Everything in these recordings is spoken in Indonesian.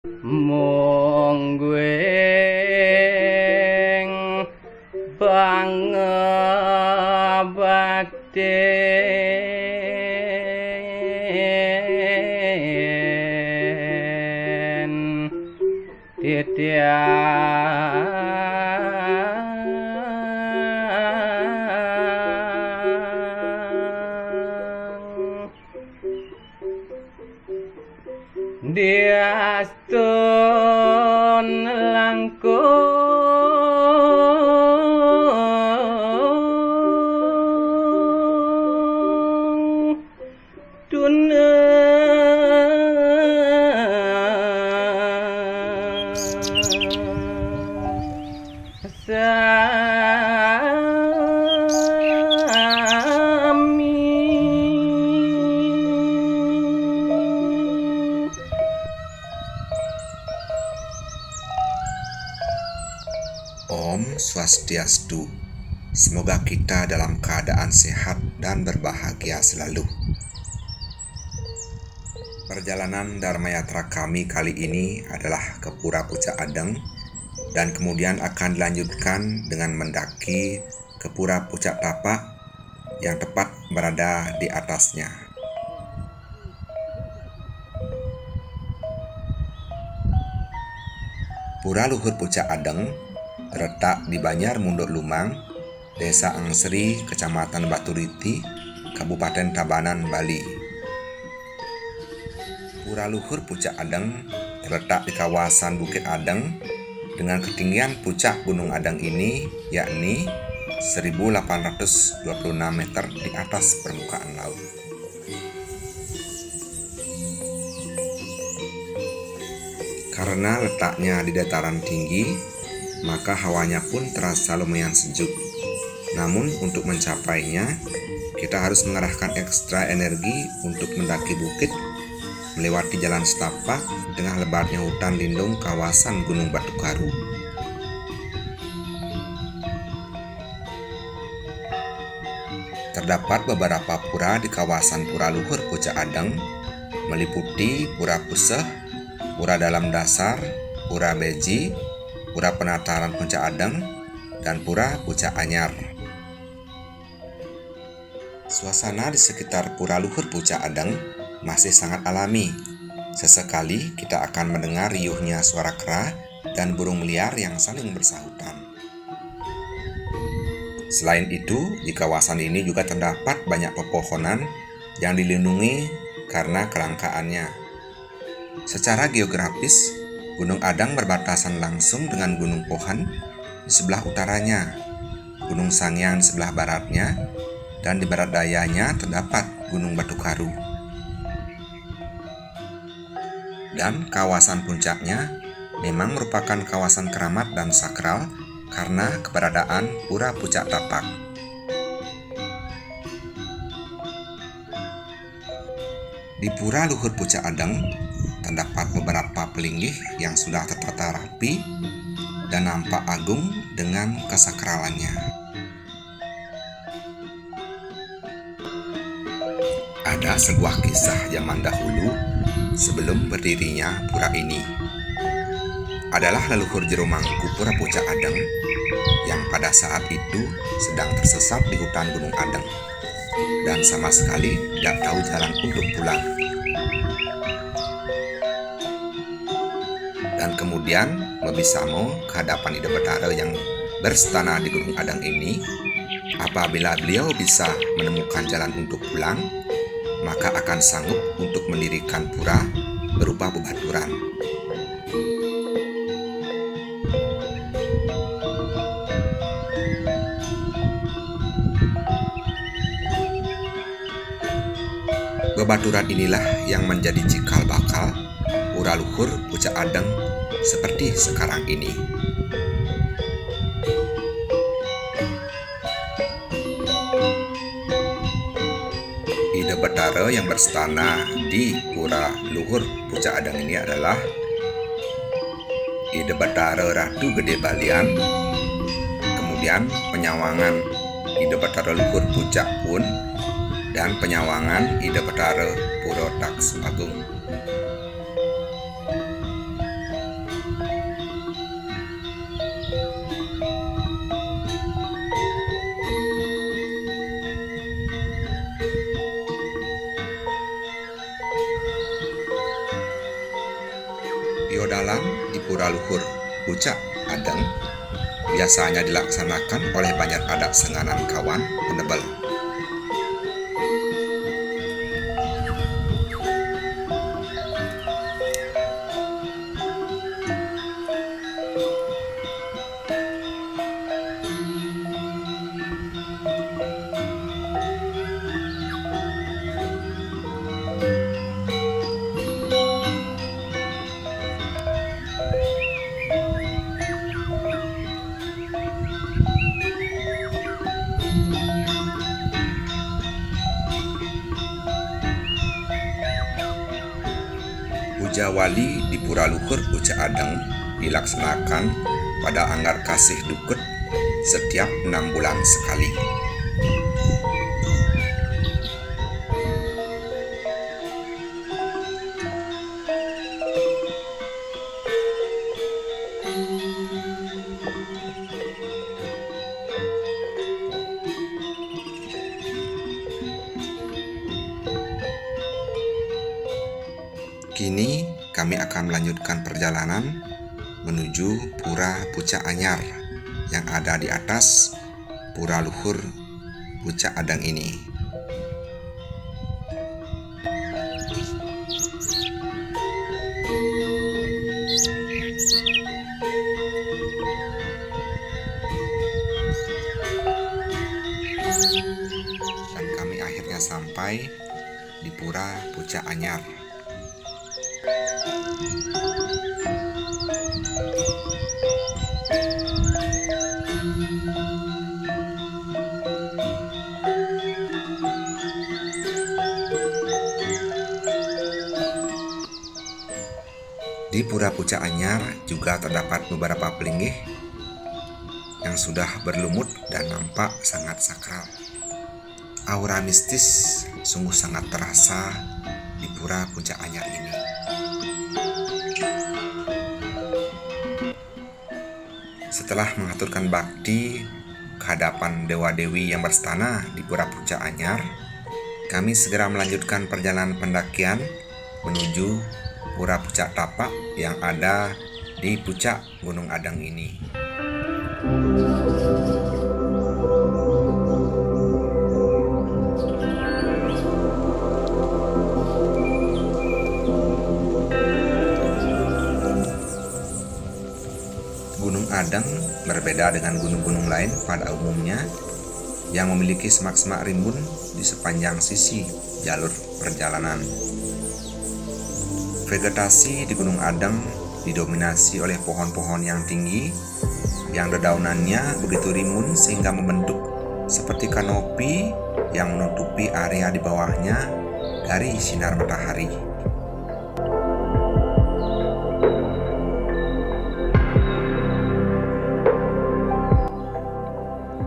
mung gueng pangabakten titiang diastun langkung Om Swastiastu. Semoga kita dalam keadaan sehat dan berbahagia selalu. Perjalanan Dharma Yatra kami kali ini adalah ke Pura Pucak Adeng dan kemudian akan dilanjutkan dengan mendaki ke Pura Pucak Tapak yang tepat berada di atasnya. Pura Luhur Pucak Adeng terletak di Banjar Munduk Lumang, Desa Angsri, Kecamatan Baturiti, Kabupaten Tabanan, Bali. Pura Luhur Pucak Adeng terletak di kawasan Bukit Adeng dengan ketinggian puncak Gunung Adeng ini yakni 1826 meter di atas permukaan laut. Karena letaknya di dataran tinggi, maka hawanya pun terasa lumayan sejuk. Namun untuk mencapainya, kita harus mengerahkan ekstra energi untuk mendaki bukit, melewati jalan setapak di tengah lebatnya hutan lindung kawasan Gunung Batu Karu. Terdapat beberapa pura di kawasan Pura Luhur Pucak Adeng, meliputi Pura Puseh, Pura Dalam Dasar, Pura Beji, Pura Penataran Pucak Adeng, dan Pura Pucak Anyar. Suasana di sekitar Pura Luhur Pucak Adeng masih sangat alami. Sesekali kita akan mendengar riuhnya suara kera dan burung liar yang saling bersahutan. Selain itu, di kawasan ini juga terdapat banyak pepohonan yang dilindungi karena kelangkaannya. Secara geografis, Gunung Adeng berbatasan langsung dengan Gunung Pohan di sebelah utaranya, Gunung Sangyang di sebelah baratnya, dan di barat dayanya terdapat Gunung Batu Karu. Dan kawasan puncaknya memang merupakan kawasan keramat dan sakral karena keberadaan Pura Pucak Tapak. Di Pura Luhur Pucak Adeng terdapat beberapa pelinggih yang sudah tertata rapi dan nampak agung dengan kesakralannya. Ada sebuah kisah zaman dahulu sebelum berdirinya pura ini. Adalah leluhur jero mangku Pura Pucak Adeng yang pada saat itu sedang tersesat di hutan Gunung Adeng dan sama sekali tidak tahu jalan untuk pulang. Dan kemudian Mebisamo ke hadapan Ida Betara yang berstana di Gunung Adeng ini. Apabila beliau bisa menemukan jalan untuk pulang, maka akan sanggup untuk mendirikan pura berupa bebaturan. Bebaturan inilah yang menjadi cikal bakal Pura Luhur Pucak Adeng seperti sekarang ini. Ida Betara yang berstana di Pura Luhur Pucak Adeng ini adalah Ida Betara Ratu Gede Balian, kemudian penyawangan Ida Betara Luhur Pucak Pun, dan penyawangan Ida Betara Pura Taksu Agung. Piodalan di Pura Luhur Pucak Adeng biasanya dilaksanakan oleh banyak adat Senganan Kawan Penebel. Puja Wali di Pura Luhur Pucak Adeng dilaksanakan pada Anggar Kasih Dukut setiap 6 bulan sekali. Kini kami akan melanjutkan perjalanan menuju Pura Pucak Anyar yang ada di atas Pura Luhur Pucak Adeng ini. Dan kami akhirnya sampai di Pura Pucak Anyar. Di Pura Pucak Anyar juga terdapat beberapa pelinggih yang sudah berlumut dan nampak sangat sakral. Aura mistis sungguh sangat terasa di Pura Pucak Anyar ini. Setelah mengaturkan bakti ke hadapan dewa-dewi yang berstana di Pura Pucak Anyar, kami segera melanjutkan perjalanan pendakian menuju Pura Pucak Tapak yang ada di puncak Gunung Adeng ini. Gunung Adeng berbeda dengan gunung-gunung lain pada umumnya yang memiliki semak-semak rimbun di sepanjang sisi jalur perjalanan. Vegetasi di Gunung Adeng didominasi oleh pohon-pohon yang tinggi yang dedaunannya begitu rimbun sehingga membentuk seperti kanopi yang menutupi area di bawahnya dari sinar matahari.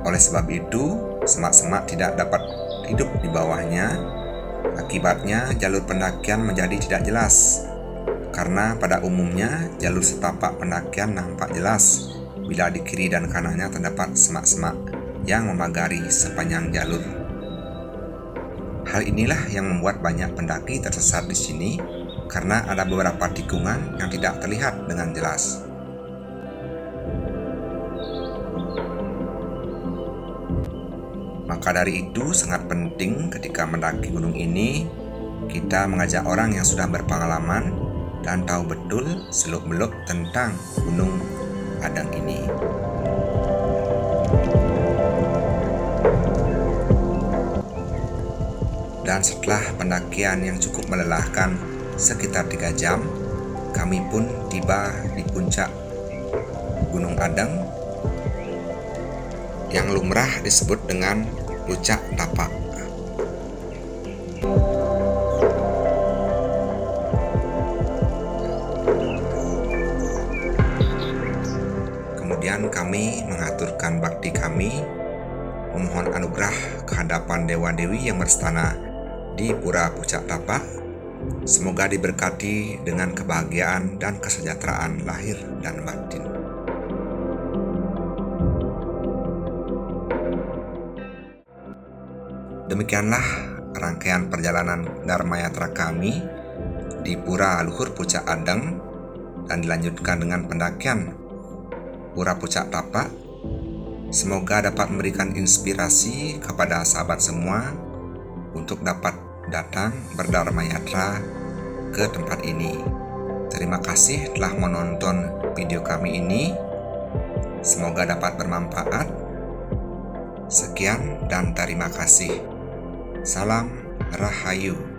Oleh sebab itu, semak-semak tidak dapat hidup di bawahnya. Akibatnya, jalur pendakian menjadi tidak jelas. Karena pada umumnya, jalur setapak pendakian nampak jelas bila di kiri dan kanannya terdapat semak-semak yang memagari sepanjang jalur. Hal inilah yang membuat banyak pendaki tersesat di sini karena ada beberapa tikungan yang tidak terlihat dengan jelas. Maka dari itu sangat penting ketika mendaki gunung ini kita mengajak orang yang sudah berpengalaman dan tahu betul seluk-beluk tentang Gunung Adeng ini. Dan setelah pendakian yang cukup melelahkan sekitar 3 jam, kami pun tiba di puncak Gunung Adeng yang lumrah disebut dengan Pucak Tapak. Kemudian kami mengaturkan bakti kami, memohon anugerah ke hadapan dewa-dewi yang berstana di Pura Pucak Tapak. Semoga diberkati dengan kebahagiaan dan kesejahteraan lahir dan batin. Demikianlah rangkaian perjalanan Dharma Yatra kami di Pura Luhur Pucak Adeng dan dilanjutkan dengan pendakian Pura Pucak Tapak. Semoga dapat memberikan inspirasi kepada sahabat semua untuk dapat datang berdharma yatra ke tempat ini. Terima kasih telah menonton video kami ini. Semoga dapat bermanfaat. Sekian dan terima kasih. Salam Rahayu.